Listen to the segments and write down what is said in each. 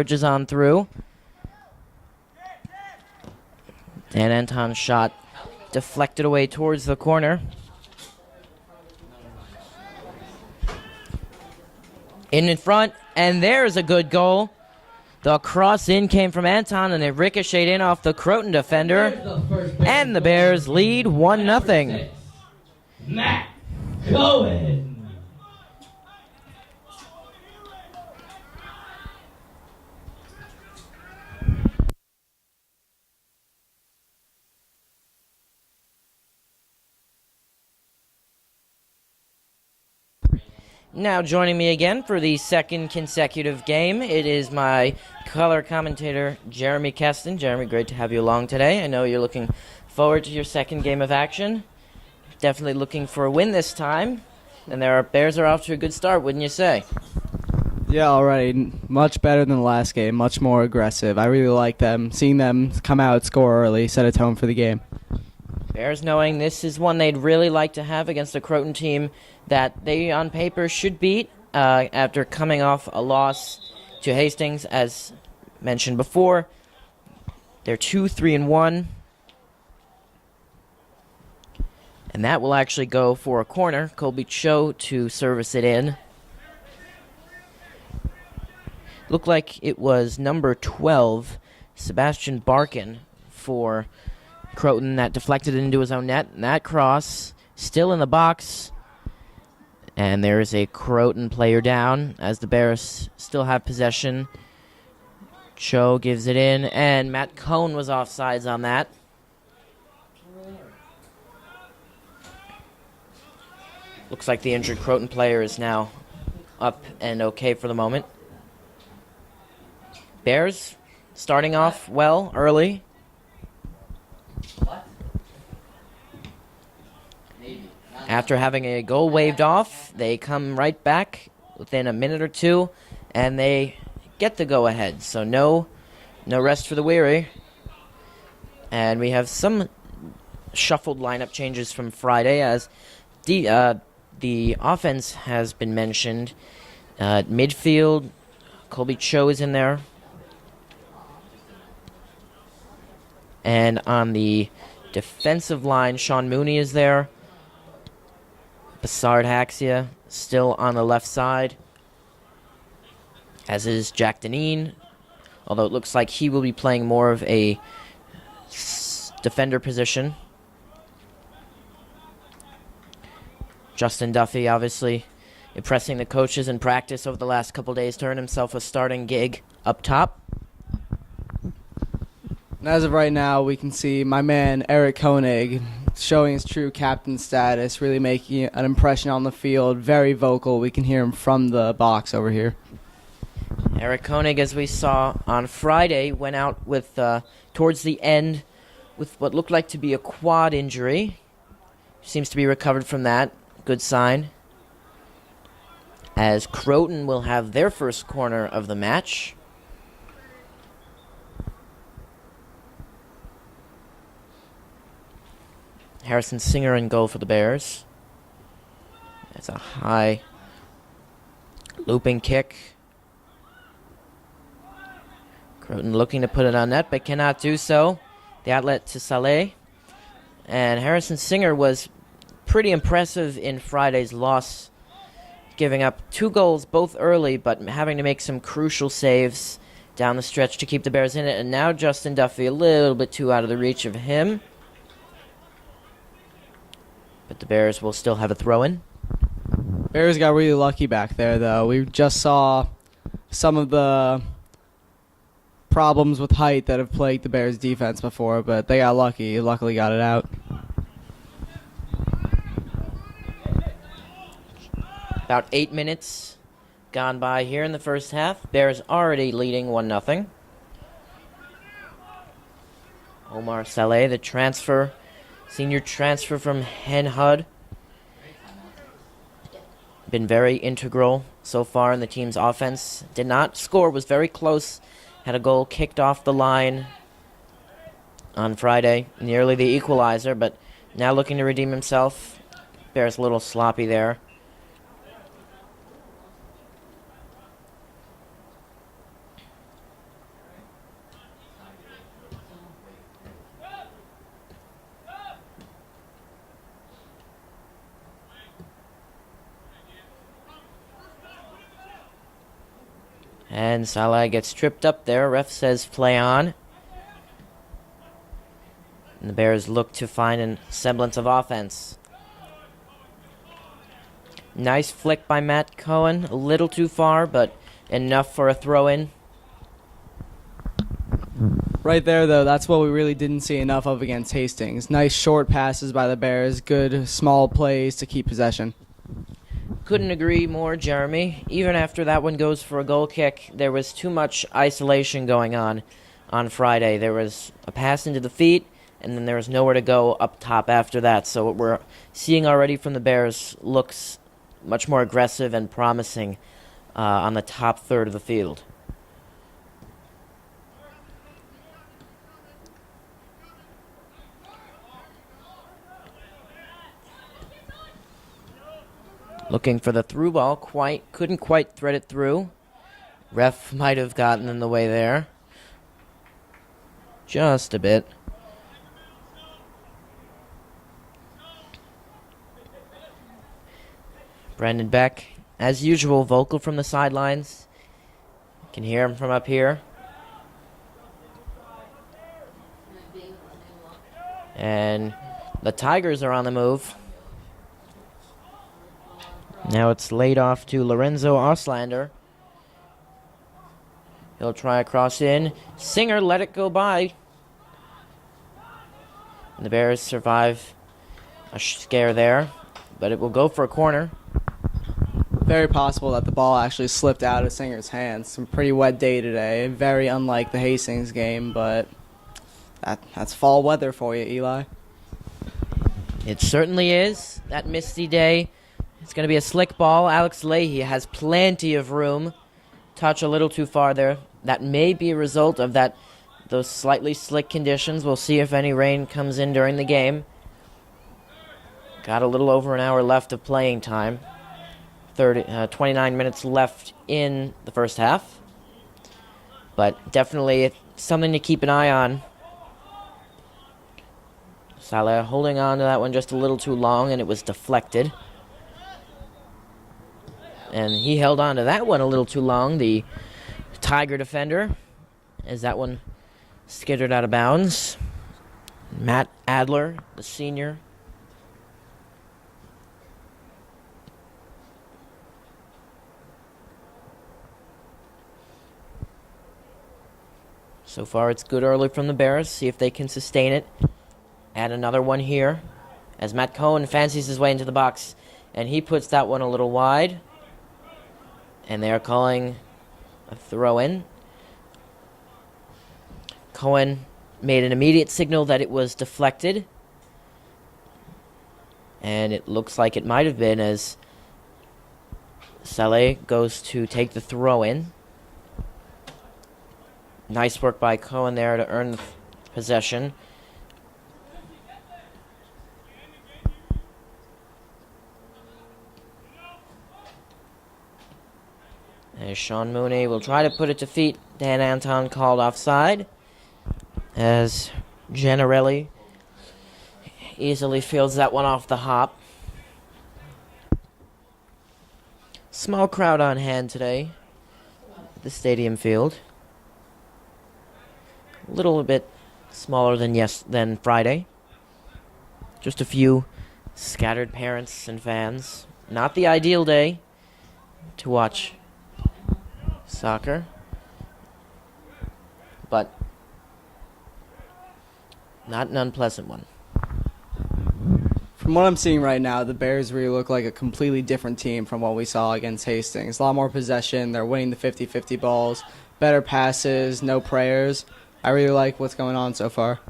Bridges on through. And Anton's shot deflected away towards the corner. In front, and there's a good goal. The cross in came from Anton, and it ricocheted in off the Croton defender. And the Bears lead 1-0. Matt Cohen. Now joining me again for the second consecutive game, it is my color commentator, Jeremy Keston. Jeremy, great to have you along today. I know you're looking forward to your second game of action. Definitely looking for a win this time. And Bears are off to a good start, wouldn't you say? Yeah, already. Much better than the last game. Much more aggressive. I really like them. Seeing them come out, score early, set a tone for the game. Bears knowing this is one they'd really like to have against a Croton team that they, on paper, should beat after coming off a loss to Hastings, as mentioned before. They're 2-3-1. And that will actually go for a corner. Colby Cho to service it in. Looked like it was number 12, Sebastian Barkin, for Croton that deflected it into his own net. And that cross still in the box. And there is a Croton player down as the Bears still have possession. Cho gives it in, and Matt Cohn was offsides on that. Looks like the injured Croton player is now up and okay for the moment. Bears starting off well early. After having a goal waved off, they come right back within a minute or two, and they get the go-ahead. So no rest for the weary. And we have some shuffled lineup changes from Friday, as the offense has been mentioned. Midfield, Colby Cho is in there. And on the defensive line, Sean Mooney is there. Bassard Haxia still on the left side, as is Jack Deneen, although it looks like he will be playing more of a defender position. Justin Duffy, obviously, impressing the coaches in practice over the last couple days to earn himself a starting gig up top. And as of right now, we can see my man Eric Koenig showing his true captain status, really making an impression on the field, very vocal. We can hear him from the box over here. Eric Koenig, as we saw on Friday, went out with towards the end with what looked like to be a quad injury. Seems to be recovered from that. Good sign. As Croton will have their first corner of the match. Harrison Singer in goal for the Bears. That's a high looping kick. Croton looking to put it on net, but cannot do so. The outlet to Saleh. And Harrison Singer was pretty impressive in Friday's loss, giving up 2 goals, both early, but having to make some crucial saves down the stretch to keep the Bears in it. And now Justin Duffy a little bit too out of the reach of him. But the Bears will still have a throw-in. Bears got really lucky back there, though. We just saw some of the problems with height that have plagued the Bears' defense before, but they got lucky. Luckily got it out. About 8 minutes gone by here in the first half. Bears already leading 1-0. Omar Saleh, the transfer, senior transfer from Hen Hud. Been very integral so far in the team's offense. Did not score, was very close. Had a goal kicked off the line on Friday, nearly the equalizer, but now looking to redeem himself. Bears a little sloppy there. And Salah gets tripped up there. Ref says play on. And the Bears look to find a semblance of offense. Nice flick by Matt Cohen. A little too far, but enough for a throw-in. Right there, though, that's what we really didn't see enough of against Hastings. Nice short passes by the Bears. Good small plays to keep possession. Couldn't agree more, Jeremy. Even after that one goes for a goal kick, there was too much isolation going on Friday. There was a pass into the feet, and then there was nowhere to go up top after that. So what we're seeing already from the Bears looks much more aggressive and promising on the top third of the field. Looking for the through ball, couldn't quite thread it through. Ref might have gotten in the way there. Just a bit. Brendan Beck, as usual, vocal from the sidelines. You can hear him from up here. And the Tigers are on the move. Now it's laid off to Lorenzo Auslander. He'll try a cross in. Singer let it go by. And the Bears survive a scare there, but it will go for a corner. Very possible that the ball actually slipped out of Singer's hands. Some pretty wet day today. Very unlike the Hastings game, but that's fall weather for you, Eli. It certainly is. That misty day. It's going to be a slick ball. Alex Leahy has plenty of room. Touch a little too far there. That may be a result of those slightly slick conditions. We'll see if any rain comes in during the game. Got a little over an hour left of playing time. 29 minutes left in the first half. But definitely something to keep an eye on. Salah holding on to that one just a little too long, and it was deflected. And he held on to that one a little too long, the Tiger defender, as that one skittered out of bounds. Matt Adler, the senior. So far it's good early from the Bears. See if they can sustain it. Add another one here as Matt Cohen fancies his way into the box. And he puts that one a little wide. And they are calling a throw-in. Cohen made an immediate signal that it was deflected. And it looks like it might have been, as Saleh goes to take the throw-in. Nice work by Cohen there to earn the possession. And Sean Mooney will try to put it to feet. Dan Anton called offside, as Giannarelli easily fields that one off the hop. Small crowd on hand today at the stadium field. A little bit smaller than Friday. Just a few scattered parents and fans. Not the ideal day to watch soccer, but not an unpleasant one. From what I'm seeing right now, the Bears really look like a completely different team from what we saw against Hastings. A lot more possession. They're winning the 50-50 balls. Better passes, no prayers. I really like what's going on so far.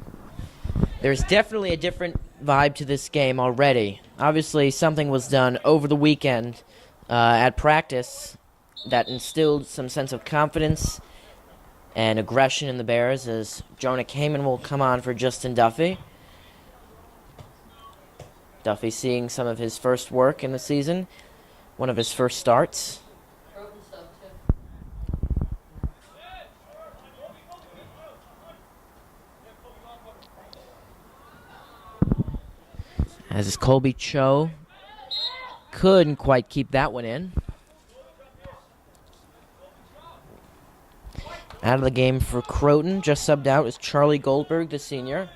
There's definitely a different vibe to this game already. Obviously, something was done over the weekend at practice that instilled some sense of confidence and aggression in the Bears, as Jonah Kamen will come on for Justin Duffy. Duffy seeing some of his first work in the season, one of his first starts. As is Colby Cho. Couldn't quite keep that one in. Out of the game for Croton, just subbed out, is Charlie Goldberg, the senior.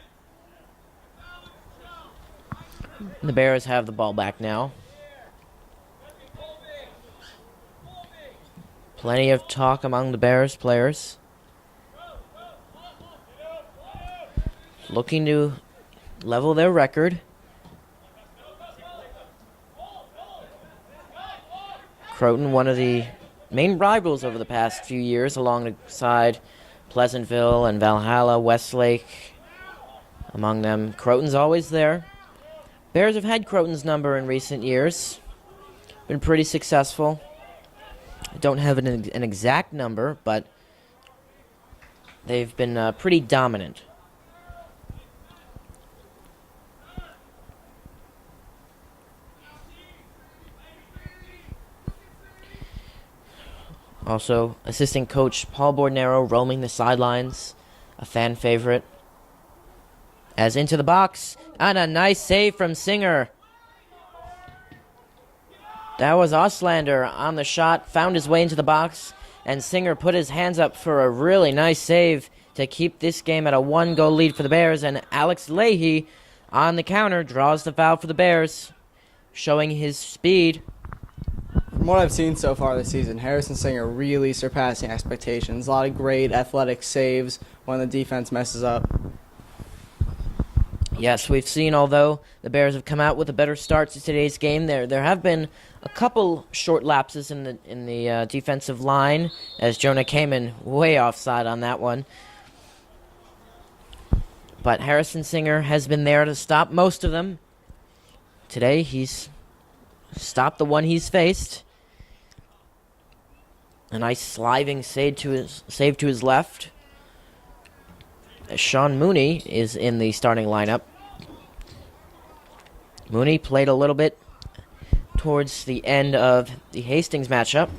The Bears have the ball back now. Plenty of talk among the Bears players. Looking to level their record. Croton, one of the main rivals over the past few years, alongside Pleasantville and Valhalla, Westlake, among them. Croton's always there. Bears have had Croton's number in recent years. Been pretty successful. I don't have an exact number, but they've been pretty dominant. Also, assistant coach Paul Bornero roaming the sidelines, a fan favorite. As into the box, and a nice save from Singer. That was Oslander on the shot, found his way into the box, and Singer put his hands up for a really nice save to keep this game at a 1-goal lead for the Bears, and Alex Leahy on the counter draws the foul for the Bears, showing his speed. From what I've seen so far this season, Harrison Singer really surpassing expectations. A lot of great athletic saves when the defense messes up. Yes, we've seen, although the Bears have come out with a better start to today's game, there have been a couple short lapses in the defensive line, as Jonah came in way offside on that one. But Harrison Singer has been there to stop most of them. Today, he's stopped the one he's faced. A nice sliding save to his left. Sean Mooney is in the starting lineup. Mooney played a little bit towards the end of the Hastings matchup.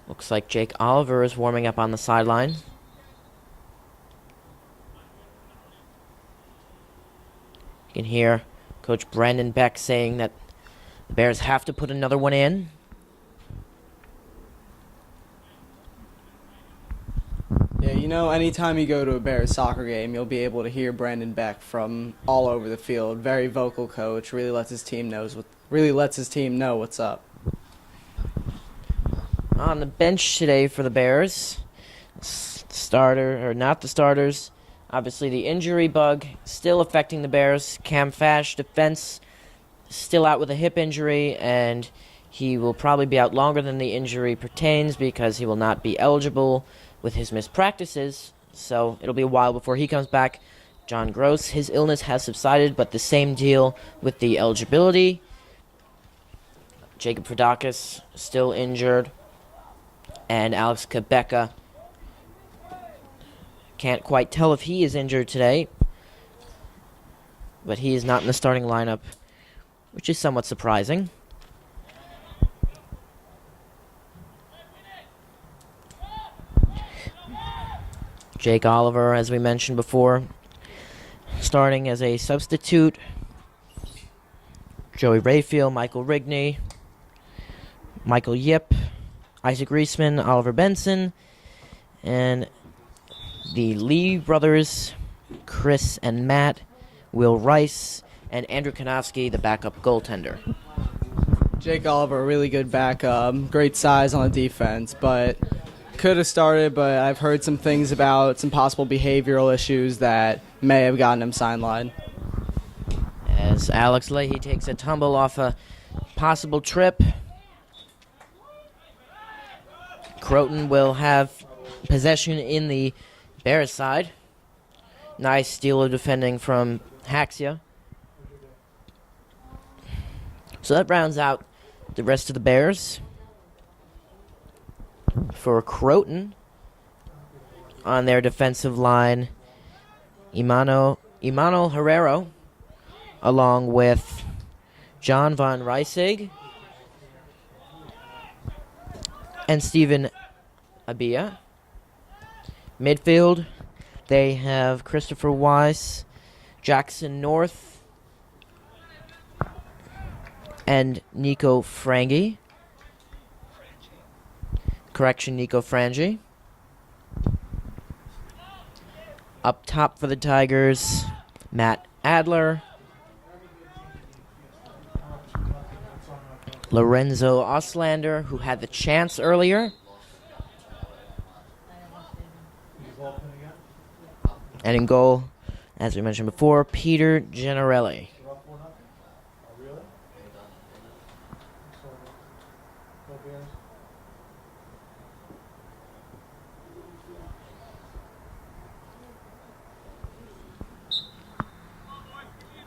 Looks like Jake Oliver is warming up on the sideline. You can hear Coach Brandon Beck saying that the Bears have to put another one in. Yeah, you know, anytime you go to a Bears soccer game, you'll be able to hear Brandon Beck from all over the field. Very vocal coach, really lets his team know what's up. On the bench today for the Bears, not the starters. Obviously, the injury bug still affecting the Bears. Cam Fash, defense, still out with a hip injury, and he will probably be out longer than the injury pertains because he will not be eligible with his missed practices, so it'll be a while before he comes back. John Gross, his illness has subsided, but the same deal with the eligibility. Jacob Fredakis, still injured. And Alex Kabeka, can't quite tell if he is injured today, but he is not in the starting lineup, which is somewhat surprising. Jake Oliver, as we mentioned before, starting as a substitute. Joey Rayfield, Michael Rigney, Michael Yip, Isaac Reisman, Oliver Benson, and the Lee brothers, Chris and Matt, Will Rice, and Andrew Kanofsky, the backup goaltender. Jake Oliver, really good backup, great size on the defense, but could have started, but I've heard some things about some possible behavioral issues that may have gotten him sidelined. As Alex Leahy takes a tumble off a possible trip, Croton will have possession in the Bears side. Nice steal of defending from Haxia. So that rounds out the rest of the Bears. For Croton, on their defensive line, Imano Herrero, along with John Von Reisig and Stephen Abia. Midfield, they have Christopher Weiss, Jackson North, and Nico Frangi. correction, Nico Frangi. Up top for the Tigers, Matt Adler. Lorenzo Oslander, who had the chance earlier. And in goal, as we mentioned before, Peter Gennarelli.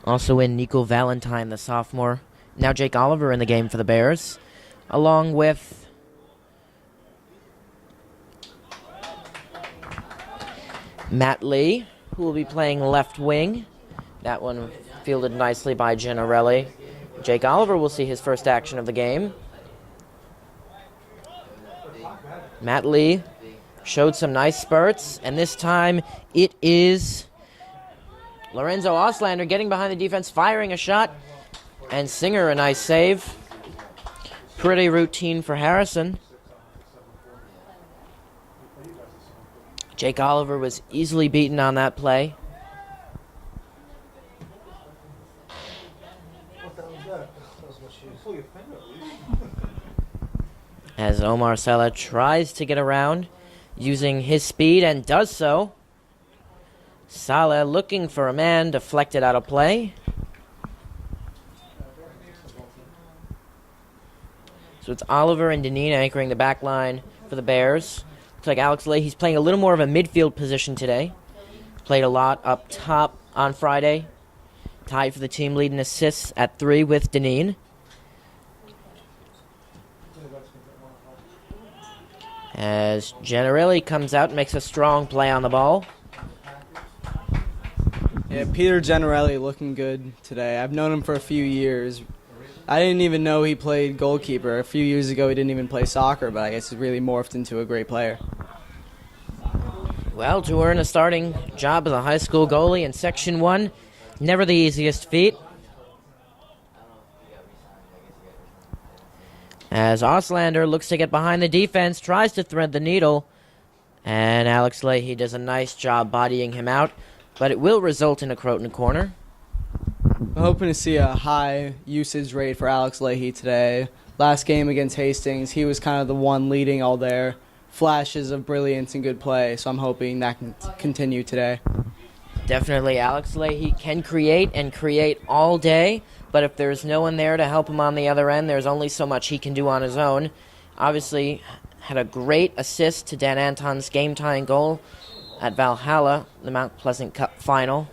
Also in Nico Valentine, the sophomore. Now Jake Oliver in the game for the Bears, along with Matt Lee, who will be playing left wing. That one fielded nicely by Gennarelli. Jake Oliver will see his first action of the game. Matt Lee showed some nice spurts, and this time it is Lorenzo Oslander getting behind the defense, firing a shot, and Singer a nice save. Pretty routine for Harrison. Jake Oliver was easily beaten on that play. As Omar Sala tries to get around using his speed and does so. Sala looking for a man, deflected out of play. So it's Oliver and Deneen anchoring the back line for the Bears. Looks like Alex Leahy's playing a little more of a midfield position today. Played a lot up top on Friday. Tied for the team lead in assists at 3 with Deneen. As Gennarelli comes out and makes a strong play on the ball. Yeah, Peter Gennarelli looking good today. I've known him for a few years. I didn't even know he played goalkeeper. A few years ago, he didn't even play soccer, but I guess he's really morphed into a great player. Well, to earn a starting job as a high school goalie in Section 1, never the easiest feat. As Oslander looks to get behind the defense, tries to thread the needle, and Alex Leahy does a nice job bodying him out, but it will result in a Croton corner. I'm hoping to see a high usage rate for Alex Leahy today. Last game against Hastings, he was kind of the one leading all their flashes of brilliance and good play, so I'm hoping that can continue today. Definitely, Alex Leahy can create and create all day, but if there's no one there to help him on the other end, there's only so much he can do on his own. Obviously, had a great assist to Dan Anton's game-tying goal at Valhalla, the Mount Pleasant Cup final.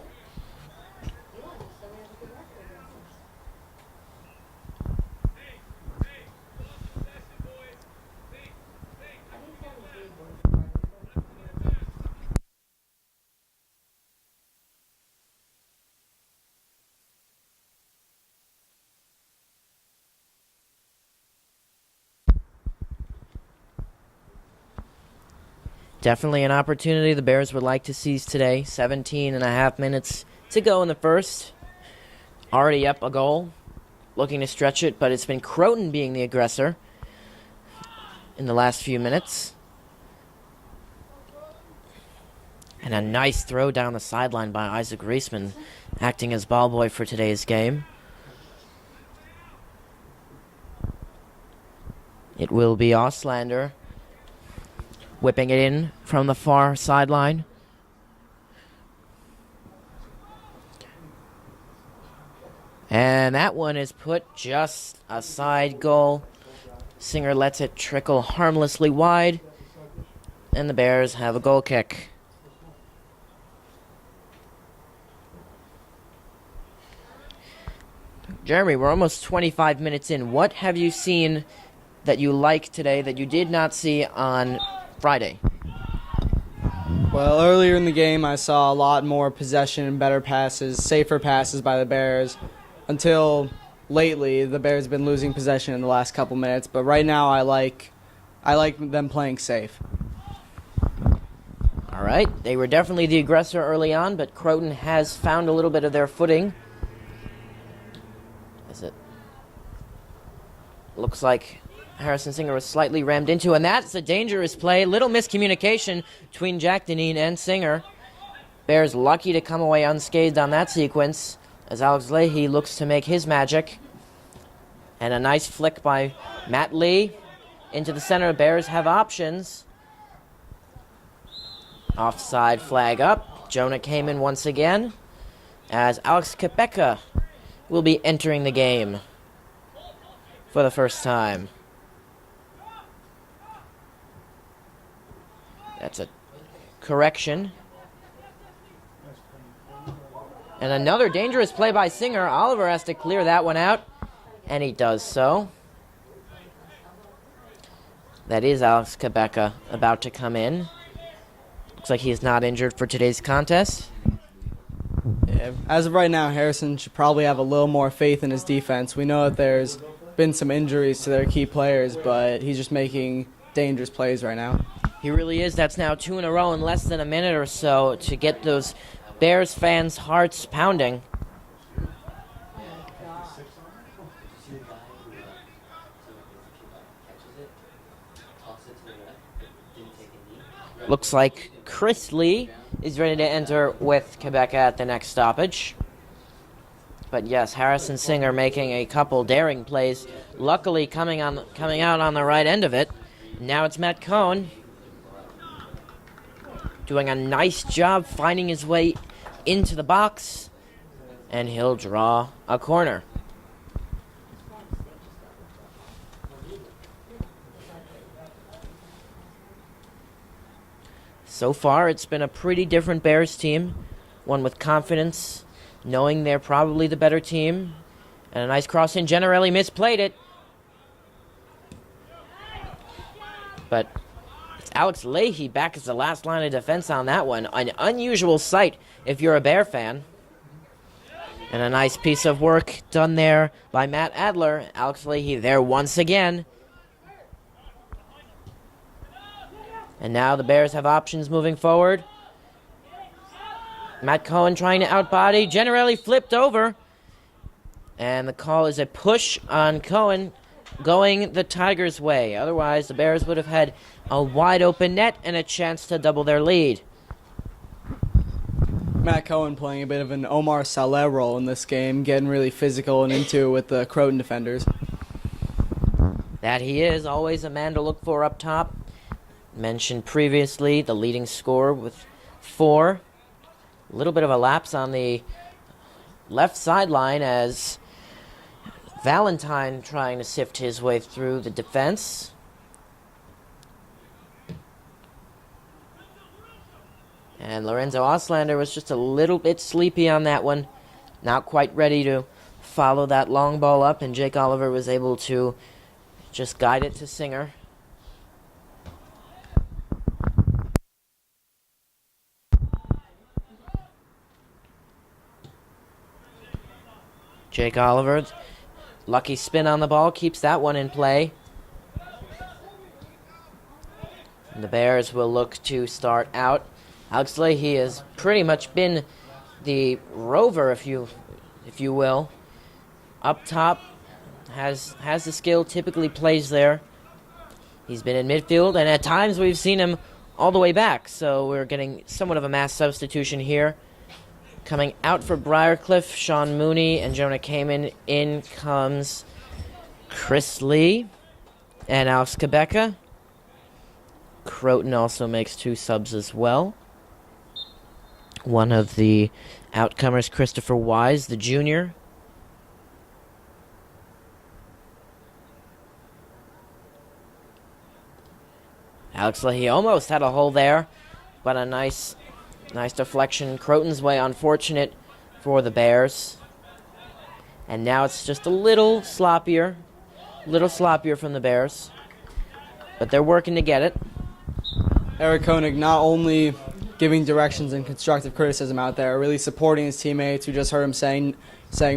Definitely an opportunity the Bears would like to seize today. 17 and a half minutes to go in the first. Already up a goal. Looking to stretch it, but it's been Croton being the aggressor in the last few minutes. And a nice throw down the sideline by Isaac Reisman, acting as ball boy for today's game. It will be Oslander whipping it in from the far sideline. And that one is put just a side goal. Singer lets it trickle harmlessly wide. And the Bears have a goal kick. Jeremy, we're almost 25 minutes in. What have you seen that you like today that you did not see on Friday? Well, earlier in the game, I saw a lot more possession and better passes, safer passes by the Bears. Until lately, the Bears have been losing possession in the last couple minutes. But right now, I like them playing safe. All right. They were definitely the aggressor early on, but Croton has found a little bit of their footing. As it looks like Harrison Singer was slightly rammed into, and that's a dangerous play. Little miscommunication between Jack Deneen and Singer. Bears lucky to come away unscathed on that sequence as Alex Leahy looks to make his magic. And a nice flick by Matt Lee into the center. Bears have options. Offside flag up. Jonah came in once again as Alex Kopeka will be entering the game for the first time. That's a correction. And another dangerous play by Singer. Oliver has to clear that one out, and he does so. That is Alex Kopeka about to come in. Looks like he is not injured for today's contest. Yeah, as of right now, Harrison should probably have a little more faith in his defense. We know that there's been some injuries to their key players, but he's just making dangerous plays right now. He really is. That's now 2 in a row in less than a minute or so to get those Bears fans' hearts pounding. Looks like Chris Lee is ready to enter with Quebec at the next stoppage. But yes, Harrison Singer making a couple daring plays, luckily coming out on the right end of it. Now it's Matt Cohen doing a nice job finding his way into the box, and he'll draw a corner. So far, it's been a pretty different Bears team, one with confidence, knowing they're probably the better team, and a nice cross in. Generally misplayed it, but it's Alex Leahy back as the last line of defense on that one. An unusual sight if you're a Bear fan. And a nice piece of work done there by Matt Adler. Alex Leahy there once again. And now the Bears have options moving forward. Matt Cohen trying to outbody. Generally flipped over. And the call is a push on Cohen going the Tigers' way. Otherwise, the Bears would have had a wide open net and a chance to double their lead. Matt Cohen playing a bit of an Omar Saleh role in this game, getting really physical and into it with the Croton defenders. That he is. Always a man to look for up top. Mentioned previously, the leading scorer with 4. A little bit of a lapse on the left sideline as Valentine trying to sift his way through the defense. And Lorenzo Auslander was just a little bit sleepy on that one. Not quite ready to follow that long ball up, and Jake Oliver was able to just guide it to Singer. Jake Oliver, lucky spin on the ball, keeps that one in play. And the Bears will look to start out. Alex Leahy has pretty much been the rover, if you will. Up top, has the skill, typically plays there. He's been in midfield, and at times we've seen him all the way back, so we're getting somewhat of a mass substitution here. Coming out for Briarcliff, Sean Mooney and Jonah Kamen. In comes Chris Lee and Alex Kopeka. Croton also makes 2 subs as well. One of the outcomers, Christopher Wise, the junior. Alex Leahy almost had a hole there, but a nice deflection Croton's way. Unfortunate for the Bears. And now it's just a little sloppier from the Bears. But they're working to get it. Eric Koenig not only giving directions and constructive criticism out there, really supporting his teammates. We just heard him saying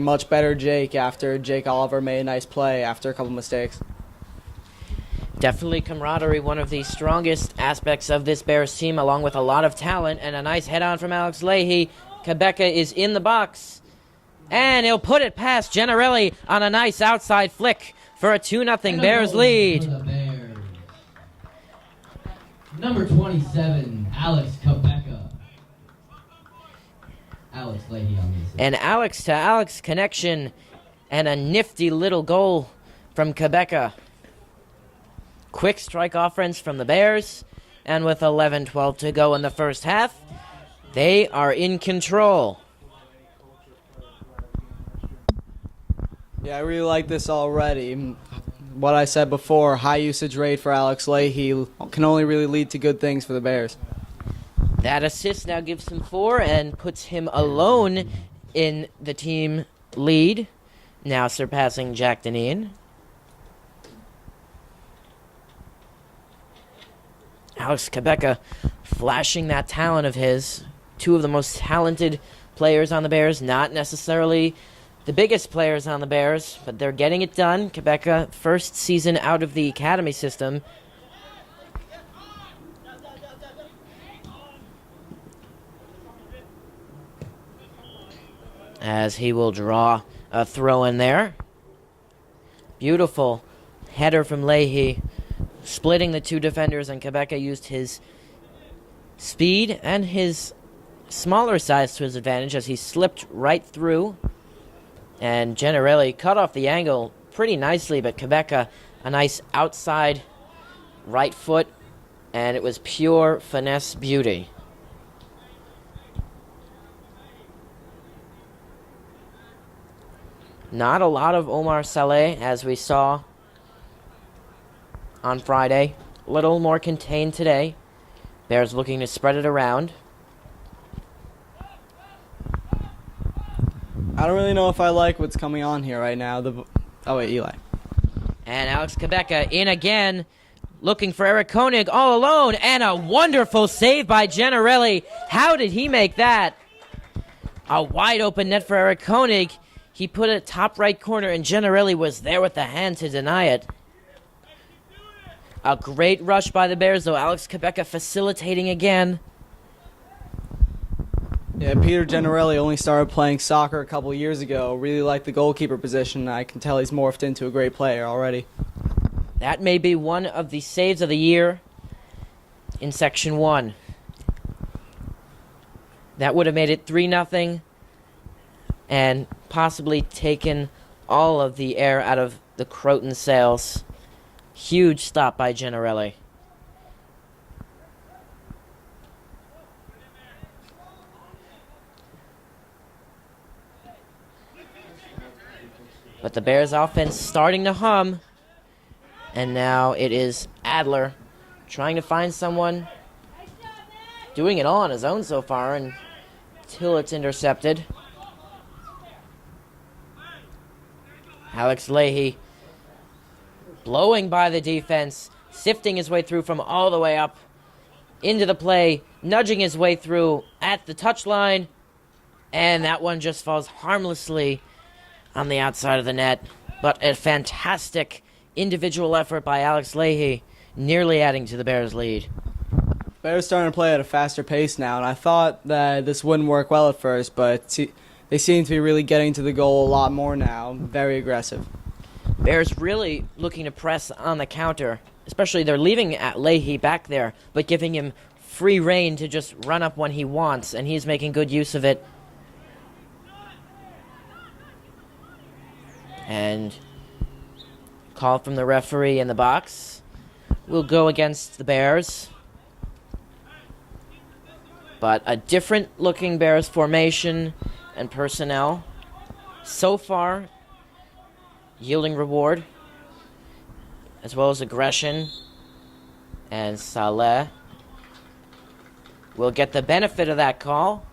much better Jake after Jake Oliver made a nice play after a couple mistakes. Definitely camaraderie, one of the strongest aspects of this Bears team, along with a lot of talent, and a nice head-on from Alex Leahy. Kopeka is in the box, and he'll put it past Gennarelli on a nice outside flick for a 2-0 And a Bears goal lead. for the Bears. Number 27, Alex Quebeca. Alex Leahy on the assist. An Alex to Alex connection and a nifty little goal from Quebeca. Quick strike offense from the Bears, and with 11-12 to go in the first half, they are in control. Yeah, I really like this already. What I said before, high usage rate for Alex Leahy can only really lead to good things for the Bears. That assist now gives him 4 and puts him alone in the team lead, now surpassing Jack Deneen. Alex Quebeca flashing that talent of his. 2 of the most talented players on the Bears, not necessarily the biggest players on the Bears, but they're getting it done. Quebeca, first season out of the academy system. As he will draw a throw in there. Beautiful header from Leahy, splitting the 2 defenders, and Quebeca used his speed and his smaller size to his advantage as he slipped right through. And Gennarelli cut off the angle pretty nicely, but Quebeca, a nice outside right foot, and it was pure finesse beauty. Not a lot of Omar Saleh, as we saw on Friday. A little more contained today. Bears looking to spread it around. I don't really know if I like what's coming on here right now. Oh, wait, Eli. And Alex Quebeca in again, looking for Eric Koenig all alone, and a wonderful save by Gennarelli. How did he make that? A wide open net for Eric Koenig. He put it top right corner, and Gennarelli was there with the hand to deny it. A great rush by the Bears, though. Alex Quebeca facilitating again. Yeah, Peter Gennarelli only started playing soccer a couple years ago. Really liked the goalkeeper position. I can tell he's morphed into a great player already. That may be one of the saves of the year in Section 1. That would have made it 3-0 and possibly taken all of the air out of the Croton sails. Huge stop by Gennarelli. But the Bears offense starting to hum. And now it is Adler trying to find someone, doing it all on his own so far until it's intercepted. Alex Leahy blowing by the defense, sifting his way through from all the way up into the play, nudging his way through at the touchline, and that one just falls harmlessly on the outside of the net. But a fantastic individual effort by Alex Leahy, nearly adding to the Bears' lead. Bears starting to play at a faster pace now, and I thought that this wouldn't work well at first, but they seem to be really getting to the goal a lot more now. Very aggressive. Bears really looking to press on the counter, especially they're leaving at Leahy back there, but giving him free rein to just run up when he wants, and he's making good use of it. And call from the referee in the box will go against the Bears. But a different looking Bears formation and personnel so far yielding reward, as well as aggression. And Saleh will get the benefit of that call.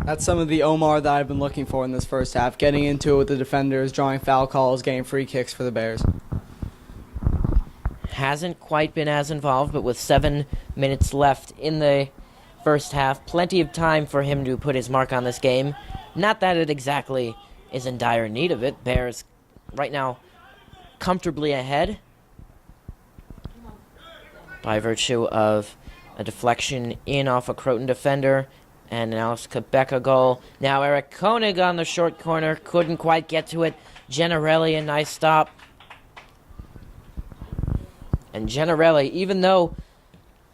That's some of the Omar that I've been looking for in this first half. Getting into it with the defenders, drawing foul calls, getting free kicks for the Bears. Hasn't quite been as involved, but with 7 minutes left in the first half, plenty of time for him to put his mark on this game. Not that it exactly is in dire need of it. Bears right now comfortably ahead by virtue of a deflection in off a Croton defender And an Alex Quebeca goal. Now Eric Koenig on the short corner. Couldn't quite get to it. Gennarelli, a nice stop. And Gennarelli, even though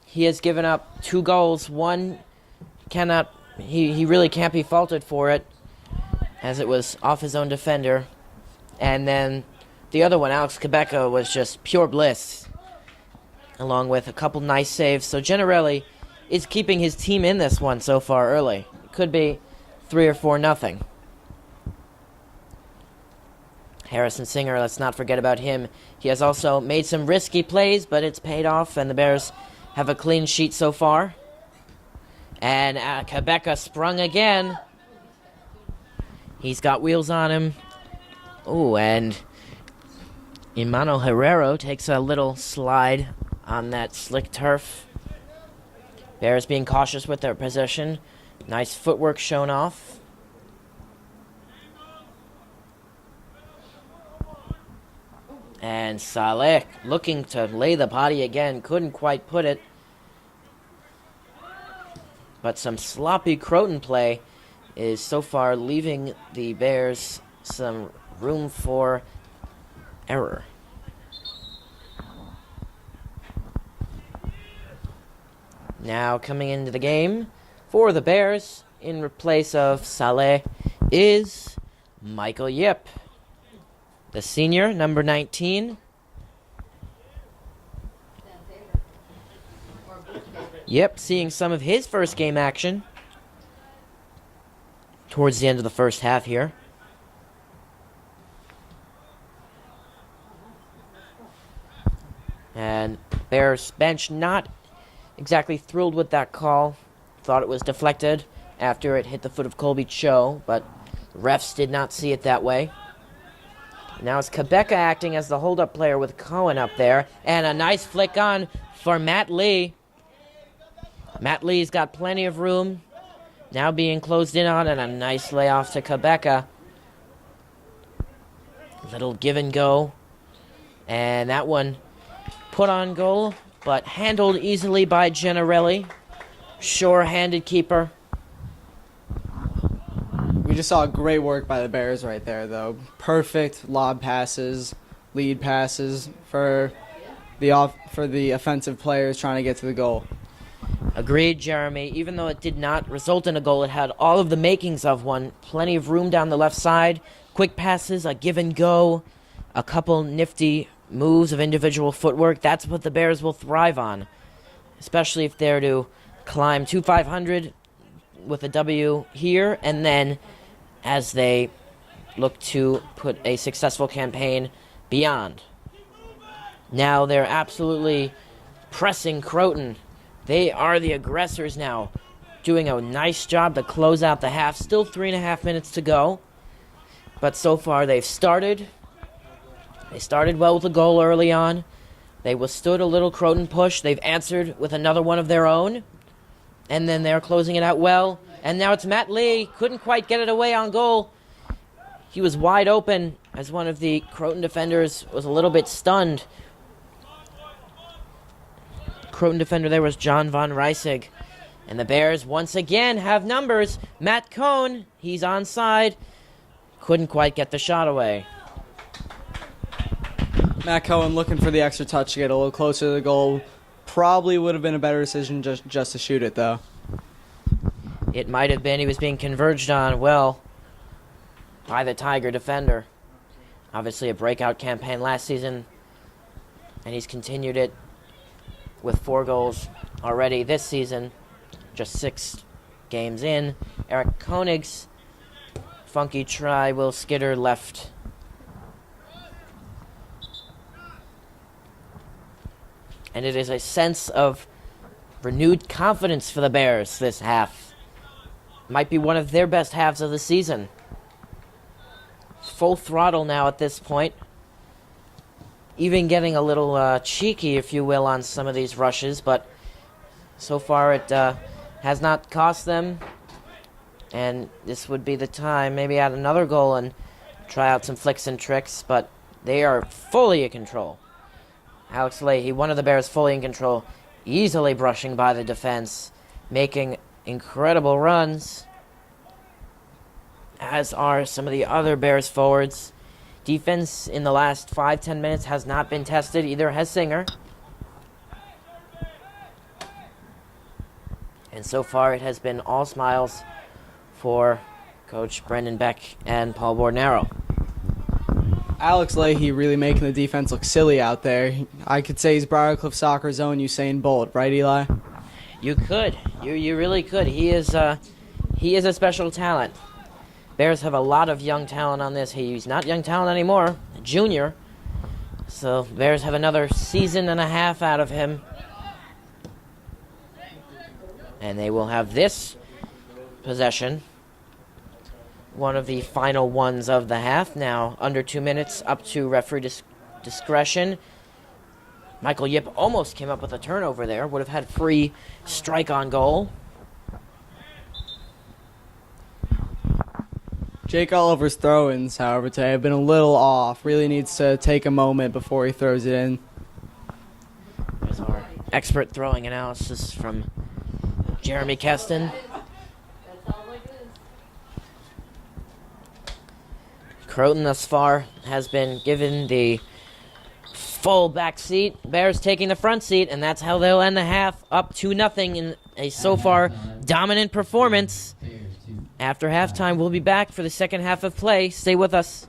he has given up 2 goals, one cannot, he really can't be faulted for it, as it was off his own defender. And then the other one, Alex Quebeca, was just pure bliss, along with a couple nice saves. So Gennarelli is keeping his team in this one so far early. It could be 3 or 4-0. Harrison Singer, let's not forget about him. He has also made some risky plays, but it's paid off, and the Bears have a clean sheet so far. And Quebeca sprung again. He's got wheels on him. Ooh, and Emmanuel Herrero takes a little slide on that slick turf. Bears being cautious with their possession. Nice footwork shown off. And Saleh looking to lay the body again. Couldn't quite put it. But some sloppy Croton play is so far leaving the Bears some room for error. Now coming into the game for the Bears in place of Saleh is Michael Yip, the senior, number 19. Yip seeing some of his first game action towards the end of the first half here. And Bears bench not exactly thrilled with that call. Thought it was deflected after it hit the foot of Colby Cho, but refs did not see it that way. Now it's Quebeca acting as the hold-up player with Cohen up there, and a nice flick on for Matt Lee. Matt Lee's got plenty of room, now being closed in on, and a nice layoff to Quebeca. Little give and go, and that one put on goal, but handled easily by Gennarelli. Sure-handed keeper. We just saw great work by the Bears right there, though. Perfect lob passes, lead passes for the offensive players trying to get to the goal. Agreed, Jeremy. Even though it did not result in a goal, it had all of the makings of one. Plenty of room down the left side. Quick passes, a give and go, a couple nifty moves of individual footwork. That's what the Bears will thrive on, especially if they're to climb to 500 with a W here, and then as they look to put a successful campaign beyond. Now they're absolutely pressing Croton. They are the aggressors now, doing a nice job to close out the half. Still 3.5 minutes to go, but so far they've started. They started well with a goal early on. They withstood a little Croton push. They've answered with another one of their own, and then they're closing it out well. And now it's Matt Lee. Couldn't quite get it away on goal. He was wide open as one of the Croton defenders was a little bit stunned. Croton defender there was John von Reisig. And the Bears once again have numbers. Matt Cohn, he's onside. Couldn't quite get the shot away. Matt Cohen looking for the extra touch to get a little closer to the goal. Probably would have been a better decision just to shoot it, though. It might have been. He was being converged on well by the Tiger defender. Obviously a breakout campaign last season, and he's continued it with 4 goals already this season, just 6 games in. Eric Koenig's funky try, Will Skidder left. And it is a sense of renewed confidence for the Bears this half. Might be one of their best halves of the season. Full throttle now at this point. Even getting a little cheeky, if you will, on some of these rushes, but so far it has not cost them. And this would be the time, maybe add another goal and try out some flicks and tricks, but they are fully in control. Alex Leahy, one of the Bears fully in control, easily brushing by the defense, making incredible runs, as are some of the other Bears forwards. Defense in the last 5-10 minutes has not been tested. Either has Singer. And so far it has been all smiles for Coach Brendan Beck and Paul Bornero. Alex Leahy really making the defense look silly out there. I could say he's Briarcliff Soccer's own Usain Bolt, right, Eli? You could. You really could. He is a special talent. Bears have a lot of young talent on this. He's not young talent anymore, a junior. So Bears have another season and a half out of him. And they will have this possession, one of the final ones of the half. Now, under 2 minutes, up to referee discretion. Michael Yip almost came up with a turnover there. Would have had free strike on goal. Jake Oliver's throw-ins, however, today have been a little off. Really needs to take a moment before he throws it in. There's our expert throwing analysis from Jeremy Keston. Croton thus far has been given the full back seat. Bears taking the front seat, and that's how they'll end the half, up 2-0 in a so far dominant performance. Bears 2. After halftime, we'll be back for the second half of play. Stay with us.